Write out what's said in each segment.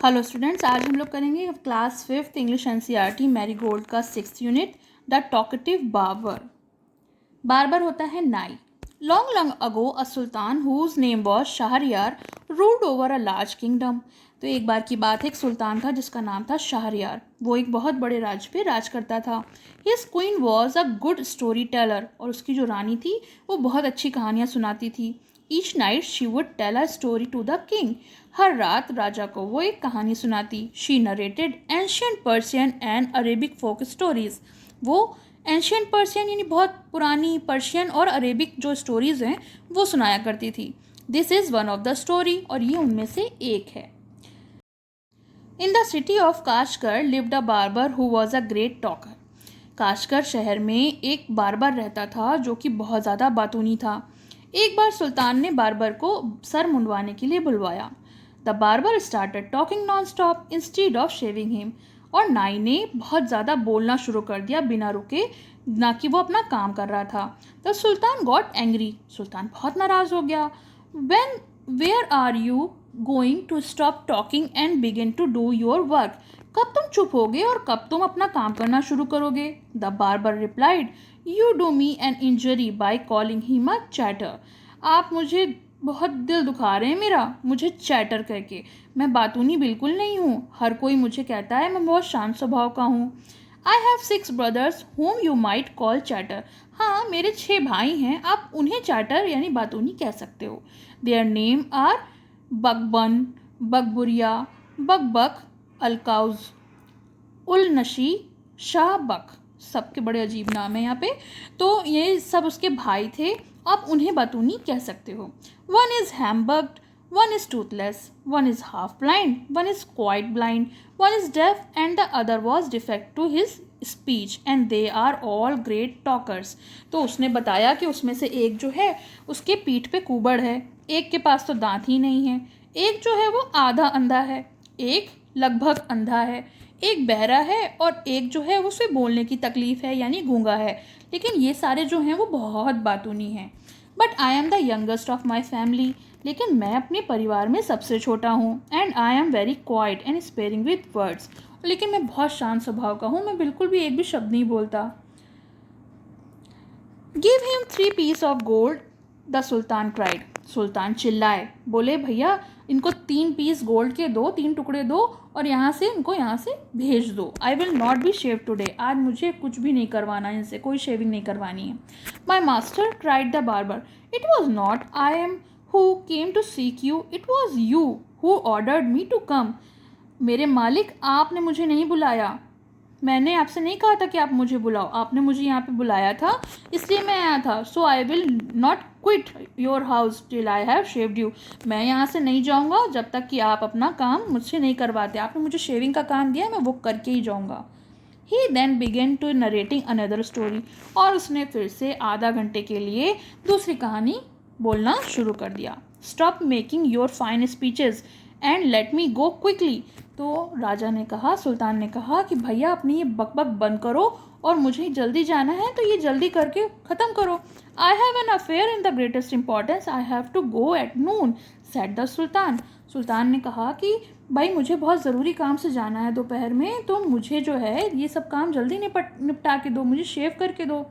Hello students, आज हम लोग करेंगे class 5th English NCERT Marigold का 6th unit the talkative barber. Barber होता है नाई। Long long ago a sultan whose name was Shahryar ruled over a large kingdom. तो एक बार की बात है, एक सुल्तान था जिसका नाम था शाहरियार। वो एक बहुत बड़े राज्य पे राज करता था। His queen was a good story teller, और उसकी जो रानी थी वो बहुत अच्छी कहानियाँ सुनाती थी। Each night she would tell a story to the king. हर रात राजा को वो एक कहानी सुनाती। She narrated ancient Persian and Arabic folk stories. वो एंशियंट पर्शियन यानी बहुत पुरानी पर्शियन और अरेबिक जो स्टोरीज हैं वो सुनाया करती थी। This is one of the story, और ये उनमें से एक है। In the city of Kashgar lived a barber who was a great talker. Kashgar शहर में एक बार्बर रहता था जो कि बहुत ज़्यादा बातूनी था। एक बार सुल्तान ने बार्बर को सर मुंडवाने के लिए बुलवाया। The barber started talking non stop instead of shaving him. और नाई ने बहुत ज़्यादा बोलना शुरू कर दिया बिना रुके, ना कि वो अपना काम कर रहा था। The sultan got angry. सुल्तान बहुत नाराज़ हो गया। When were are you going to stop talking and begin to do your work. कब तुम चुप होगे और कब तुम अपना काम करना शुरू करोगे? The barber replied, you do me an injury by calling him a chatter. आप मुझे बहुत दिल दुखा रहे हैं मेरा, मुझे चैटर कह के। मैं बातूनी बिल्कुल नहीं हूँ। हर कोई मुझे कहता है मैं बहुत शांत स्वभाव का हूँ। I have 6 brothers whom you might call chatter. हाँ, मेरे 6 भाई हैं, आप उन्हें चैटर यानी बातूनी कह सकते हो। देयर नेम आर बकबन, बकबुरिया, बकबक, अलकाउज, उल नशी, शाह बक। सबके बड़े अजीब नाम है यहाँ पे। तो ये सब उसके भाई थे, आप उन्हें बातूनी कह सकते हो। One is humpbacked, one is toothless, one is half blind, one is quite blind, one is deaf and the other was defect to his speech and they are all great talkers. तो उसने बताया कि उसमें से एक जो है उसके पीठ पे कुबड़ है, एक के पास तो दांत ही नहीं है, एक जो है वो आधा अंधा है, एक लगभग अंधा है, एक बहरा है, और एक जो है उसे बोलने की तकलीफ है यानी गूंगा है। लेकिन ये सारे जो हैं वो बहुत बातूनी हैं। But I am the youngest of my family. लेकिन मैं अपने परिवार में सबसे छोटा हूँ। And I am very quiet and sparing with words. लेकिन मैं बहुत शांत स्वभाव का हूँ, मैं बिल्कुल भी एक भी शब्द नहीं बोलता। Give him 3 piece of gold, the sultan cried. सुल्तान चिल्लाए, बोले भैया इनको 3 पीस गोल्ड के दो, 3 टुकड़े दो, और इनको यहाँ से भेज दो। I will not be shave today. आज मुझे कुछ भी नहीं करवाना, इनसे कोई शेविंग नहीं करवानी है। My master cried the barber, it was not I am who came to seek you, it was you who ordered me to come. मेरे मालिक, आपने मुझे नहीं बुलाया। मैंने आपसे नहीं कहा था कि आप मुझे बुलाओ, आपने मुझे यहाँ पे बुलाया था, इसलिए मैं आया था। So I will not quit your house till I have shaved you. मैं यहाँ से नहीं जाऊँगा जब तक कि आप अपना काम मुझसे नहीं करवाते। आपने मुझे शेविंग का काम दिया, मैं वो करके ही जाऊँगा। He then began to narrating another story. और उसने फिर से आधा घंटे के लिए दूसरी कहानी बोलना शुरू कर दिया। Stop making your fine speeches and let me go quickly. तो राजा ने कहा, सुल्तान ने कहा कि भैया अपनी ये बकबक बंद करो और मुझे जल्दी जाना है, तो ये जल्दी करके ख़त्म करो। I have an affair in the greatest importance, I have to go at noon, said the sultan. सुल्तान ने कहा कि भाई मुझे बहुत ज़रूरी काम से जाना है दोपहर में, तो मुझे जो है ये सब काम जल्दी निपटा के दो, मुझे शेव करके दो।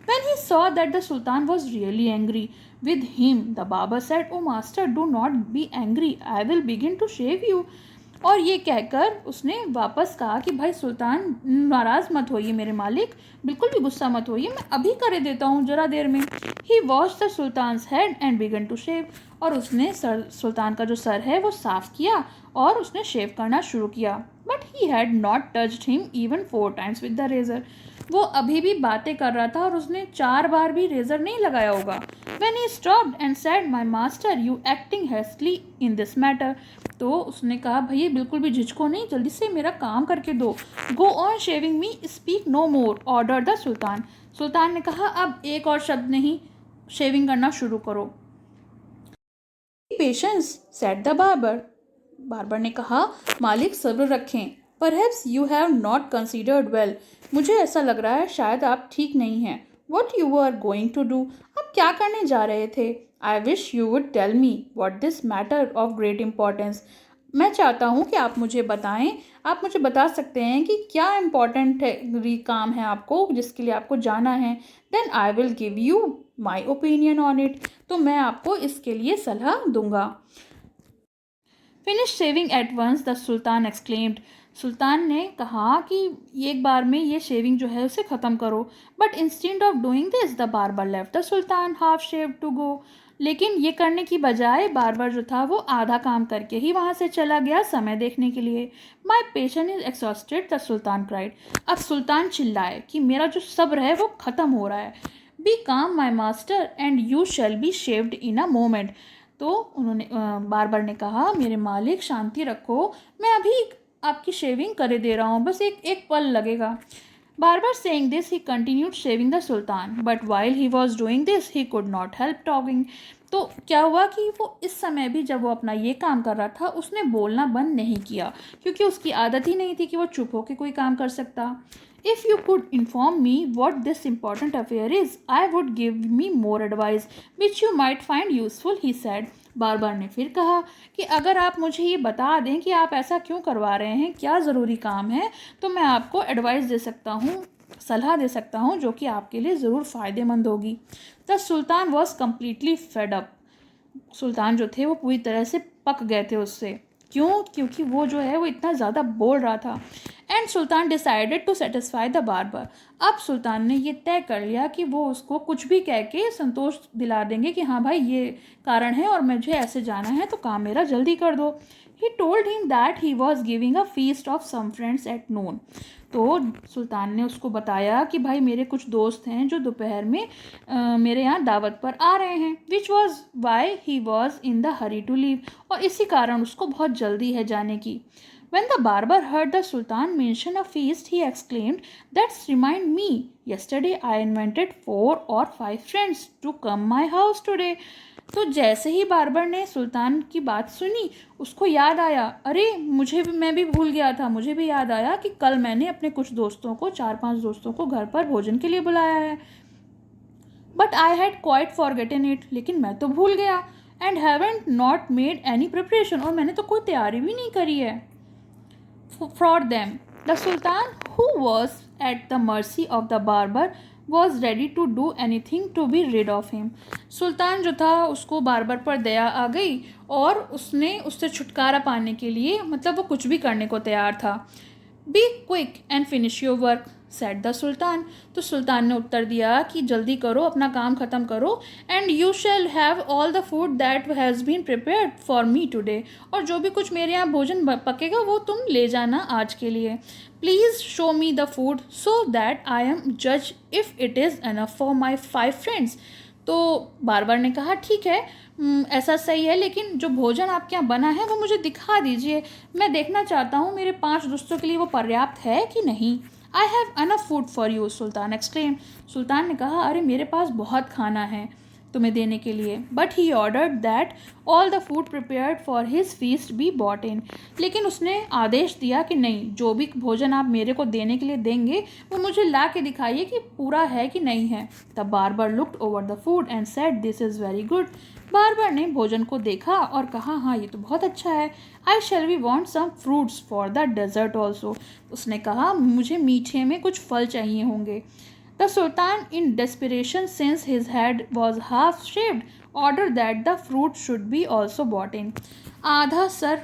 When he saw that the Sultan was really angry with him, the Barber said, "Oh master, do not be angry. I will begin to shave you." और ये कहकर उसने वापस कहा कि भाई सुल्तान नाराज़ मत होइए मेरे मालिक, बिल्कुल भी गुस्सा मत होइए, मैं अभी कर देता हूँ ज़रा देर में। He wash the sultan's head and began to shave. और उसने सुल्तान का जो सर है वो साफ़ किया और उसने शेव करना शुरू किया। But he had not touched him even 4 times with the razor. वो अभी भी बातें कर रहा था और उसने 4 बार भी रेजर नहीं लगाया होगा। When he stopped and said, "My master, you acting hastily in this matter." तो उसने कहा, भैया बिल्कुल भी झिझको नहीं, जल्दी से मेरा काम करके दो। Go on shaving me, speak no more, ordered the सुल्तान। सुल्तान ने कहा, अब एक और शब्द नहीं, शेविंग करना शुरू करो। Patience, said the barber. Barber ने कहा, मालिक सब्र रखें। Perhaps you have not considered well. मुझे ऐसा लग रहा है शायद आप ठीक नहीं हैं। What you are going to do. आप क्या करने जा रहे थे? I wish you would tell me what this matter of great importance. मैं चाहता हूँ कि आप मुझे बताएं, आप मुझे बता सकते हैं कि क्या इम्पोर्टेंट काम है आपको जिसके लिए आपको जाना है। Then I will give you my opinion on it, तो मैं आपको इसके लिए सलाह दूंगा। Finish shaving at once the sultan exclaimed, सुल्तान ने कहा कि एक बार में ये शेविंग जो है उसे ख़त्म करो। But instead of doing this the barber left the sultan half shave to go, लेकिन ये करने की बजाय बार्बर जो था वो आधा काम करके ही वहाँ से चला गया समय देखने के लिए। My patience is exhausted the sultan cried, अब सुल्तान चिल्लाए कि मेरा जो सब्र है वो ख़त्म हो रहा है। बी काम my master and you shall be shaved in a moment, तो उन्होंने बार्बर ने कहा मेरे मालिक शांति रखो, मैं अभी आपकी शेविंग करे दे रहा हूँ, बस एक पल लगेगा। Barber saying this he continued shaving the sultan, but while he was doing this he could not help talking, तो क्या हुआ कि वो इस समय भी जब वो अपना ये काम कर रहा था उसने बोलना बंद नहीं किया, क्योंकि उसकी आदत ही नहीं थी कि वो चुप होकर कोई काम कर सकता। If you could inform me what this important affair is, I would give me more advice, which you might find useful, he said. Barber ने फिर कहा कि अगर आप मुझे ये बता दें कि आप ऐसा क्यों करवा रहे हैं, क्या ज़रूरी काम है, तो मैं आपको एडवाइस दे सकता हूँ, सलाह दे सकता हूँ जो कि आपके लिए ज़रूर फ़ायदेमंद होगी। The sultan was completely fed up, सुल्तान जो थे वो पूरी तरह से पक गए थे उससे। क्यों? क्योंकि वो जो है वो इतना ज़्यादा बोल रहा था। And sultan decided to satisfy the barber, अब सुल्तान ने ये तय कर लिया कि वो उसको कुछ भी कह के संतोष दिला देंगे कि हाँ भाई ये कारण है और मुझे ऐसे जाना है तो काम मेरा जल्दी कर दो। He told him that he was giving a feast of some friends at noon, तो सुल्तान ने उसको बताया कि भाई मेरे कुछ दोस्त हैं जो दोपहर में मेरे यहाँ दावत पर आ रहे हैं, which was why he was in the hurry to leave, और इसी कारण उसको बहुत जल्दी है जाने की। When the barber heard the Sultan mention a feast, he exclaimed, "That's remind me. Yesterday I invited 4 or 5 friends to come my house today." तो जैसे ही बार्बर ने सुल्तान की बात सुनी उसको याद आया, अरे मैं भी भूल गया था, मुझे भी याद आया कि कल मैंने अपने कुछ दोस्तों को 4-5 दोस्तों को घर पर भोजन के लिए बुलाया है। But I had quite forgotten it, लेकिन मैं तो भूल गया। And haven't not made any preparation, और मैंने तो कोई तैयारी भी नहीं करी है। For them, the Sultan, who was at the mercy of the barber, was ready to do anything to be rid of him. सुल्तान जो था उसको बार्बर पर दया आ गई और उसने उससे छुटकारा पाने के लिए मतलब वो कुछ भी करने को तैयार था। Be quick and finish your work, set the sultan, तो सुल्तान ने उत्तर दिया कि जल्दी करो, अपना काम ख़त्म करो। And you shall have all the food that has been prepared for me today, और जो भी कुछ मेरे यहाँ भोजन पकेगा वो तुम ले जाना आज के लिए। Please show me the food so that I am जज if it is enough for my 5 friends, तो बार्बर ने कहा ठीक है, ऐसा सही है, लेकिन जो भोजन आपके यहाँ बना है वो मुझे दिखा दीजिए, मैं देखना चाहता हूँ मेरे 5 दोस्तों के लिए वो पर्याप्त है कि नहीं। I have enough food for you, sultan exclaim, सुल्तान ने कहा अरे मेरे पास बहुत खाना है तुम्हें देने के लिए। But he ordered that all the food prepared for his feast be bought in, लेकिन उसने आदेश दिया कि नहीं, जो भी भोजन आप मेरे को देने के लिए देंगे वो मुझे ला के दिखाइए कि पूरा है कि नहीं है। The barber looked over the food and said this is very good, barber ने भोजन को देखा और कहा हाँ ये तो बहुत अच्छा है। I shall we want some fruits for the dessert also, उसने कहा मुझे मीठे में कुछ फल चाहिए होंगे। The Sultan, in desperation, since his head was half shaved, ordered that the fruit should be also bought in. आधा सर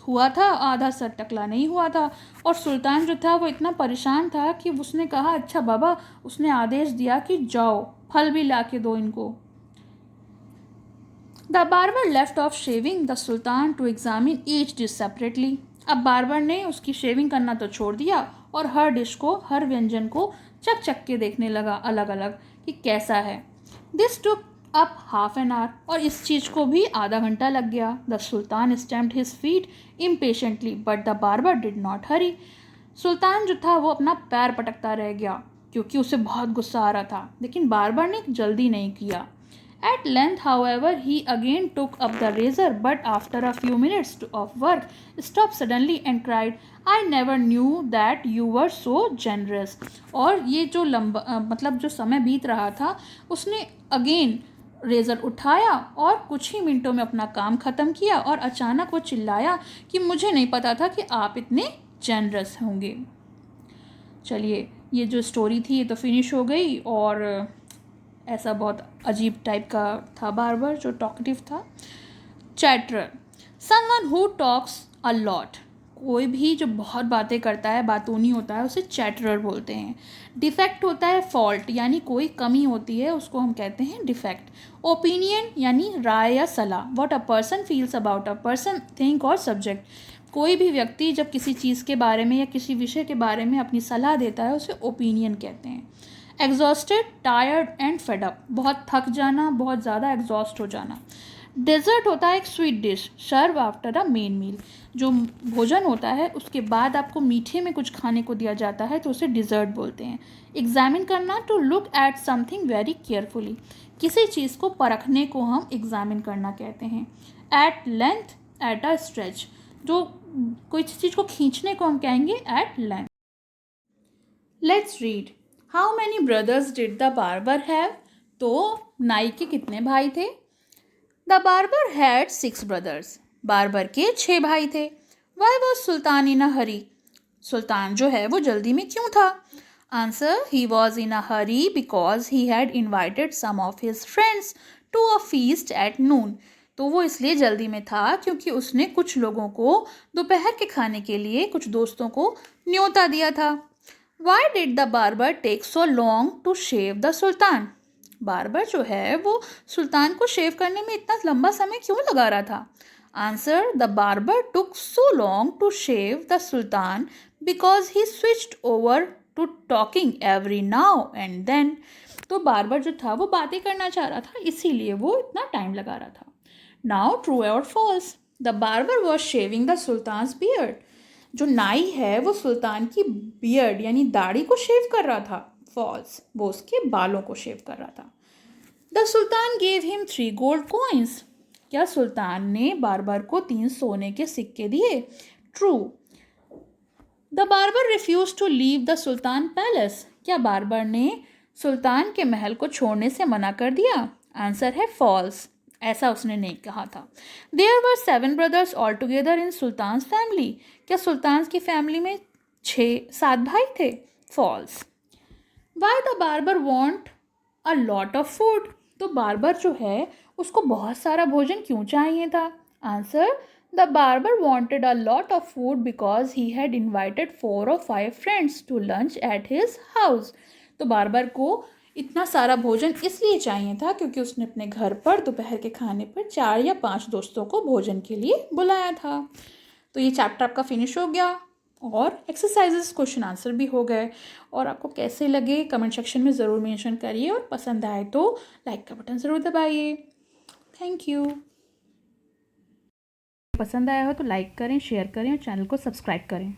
हुआ था, आधा सर टकला नहीं हुआ था, और सुल्तान जो था वो इतना परेशान था कि उसने कहा अच्छा बाबा, उसने आदेश दिया कि जाओ फल भी ला के दो इनको। The barber left off shaving the Sultan to examine each dish separately. अब बार्बर ने उसकी शेविंग करना तो छोड़ दिया और हर डिश को, हर व्यंजन को चक के देखने लगा अलग अलग कि कैसा है। This took up half an hour, और इस चीज़ को भी आधा घंटा लग गया। The sultan stamped his feet impatiently but the barber did not hurry, सुल्तान जो था वो अपना पैर पटकता रह गया क्योंकि उसे बहुत गुस्सा आ रहा था, लेकिन बार्बर ने जल्दी नहीं किया। At length, however, he again took up the razor, but after a few minutes of work, stopped suddenly and cried, "I never knew that you were so generous." और ये जो मतलब जो समय बीत रहा था उसने अगेन रेज़र उठाया और कुछ ही मिनटों में अपना काम ख़त्म किया और अचानक वो चिल्लाया कि मुझे नहीं पता था कि आप इतने जनरस होंगे। चलिए, ये जो स्टोरी थी ये तो फिनिश हो गई, और ऐसा बहुत अजीब टाइप का था बार्बर जो टॉकटिव था। Chatterer, someone who talks a lot, कोई भी जो बहुत बातें करता है, बातूनी होता है, उसे चैटरर बोलते हैं। डिफेक्ट होता है फॉल्ट, यानी कोई कमी होती है, उसको हम कहते हैं डिफेक्ट। ओपिनियन यानी राय या सलाह, what a person feels about a person, think और सब्जेक्ट, कोई भी व्यक्ति जब किसी चीज़ के बारे में या किसी विषय के बारे में अपनी सलाह देता है उसे ओपिनियन कहते हैं। Exhausted, tired and fed up, बहुत थक जाना, बहुत ज़्यादा एग्जॉस्ट हो जाना। डेजर्ट होता है एक sweet dish, serve after a main meal, जो भोजन होता है उसके बाद आपको मीठे में कुछ खाने को दिया जाता है तो उसे डिज़र्ट बोलते हैं। एग्जामिन करना, to look at something very carefully, किसी चीज़ को परखने को हम एग्जामिन करना कहते हैं। At length, at a stretch, जो कोई चीज़ को खींचने को हम कहेंगे at length. Let's read, how many brothers did the barber have, तो नाई के कितने भाई थे? The barber had 6 brothers, barber के 6 भाई थे। Why was Sultan in a हरी, सुल्तान जो है वो जल्दी में क्यों था? Answer, he was in a hurry because he had invited some of his friends to a feast at noon, तो वो इसलिए जल्दी में था क्योंकि उसने कुछ लोगों को दोपहर के खाने के लिए, कुछ दोस्तों को न्योता दिया था। Why did the barber take so long to shave the sultan, barber जो है वो सुल्तान को शेव करने में इतना लंबा समय क्यों लगा रहा था? Answer, the barber took so long to shave the sultan because he switched over to talking every now and then, तो बार्बर जो था वो बातें करना चाह रहा था, इसीलिए वो इतना टाइम लगा रहा था। नाउ ट्रू और false, the barber was shaving the sultan's beard, जो नाई है वो सुल्तान की बियर्ड यानी दाढ़ी को शेव कर रहा था। फॉल्स, वो उसके बालों को शेव कर रहा था। The Sultan gave him 3 gold coins, क्या सुल्तान ने बार्बर को 3 सोने के सिक्के दिए? True. The barber refuse to leave the sultan palace, क्या बार्बर ने सुल्तान के महल को छोड़ने से मना कर दिया? आंसर है फॉल्स, ऐसा उसने नहीं कहा था। There were 7 brothers all together in sultan family, क्या सुल्तान की फैमिली में 7 भाई थे? False. Why the barber want a lot of food, तो बार्बर जो है उसको बहुत सारा भोजन क्यों चाहिए था? Answer, the barber wanted a lot of food because he had invited 4 or 5 friends to lunch at his house, तो बार्बर को इतना सारा भोजन इसलिए चाहिए था क्योंकि उसने अपने घर पर दोपहर के खाने पर 4 या 5 दोस्तों को भोजन के लिए बुलाया था। तो ये चैप्टर आपका फिनिश हो गया और एक्सरसाइजेस क्वेश्चन आंसर भी हो गए। और आपको कैसे लगे कमेंट सेक्शन में ज़रूर मेंशन करिए, और पसंद आए तो लाइक का बटन ज़रूर दबाइए। Thank you. पसंद आया हो तो लाइक करें, शेयर करें और चैनल को सब्सक्राइब करें।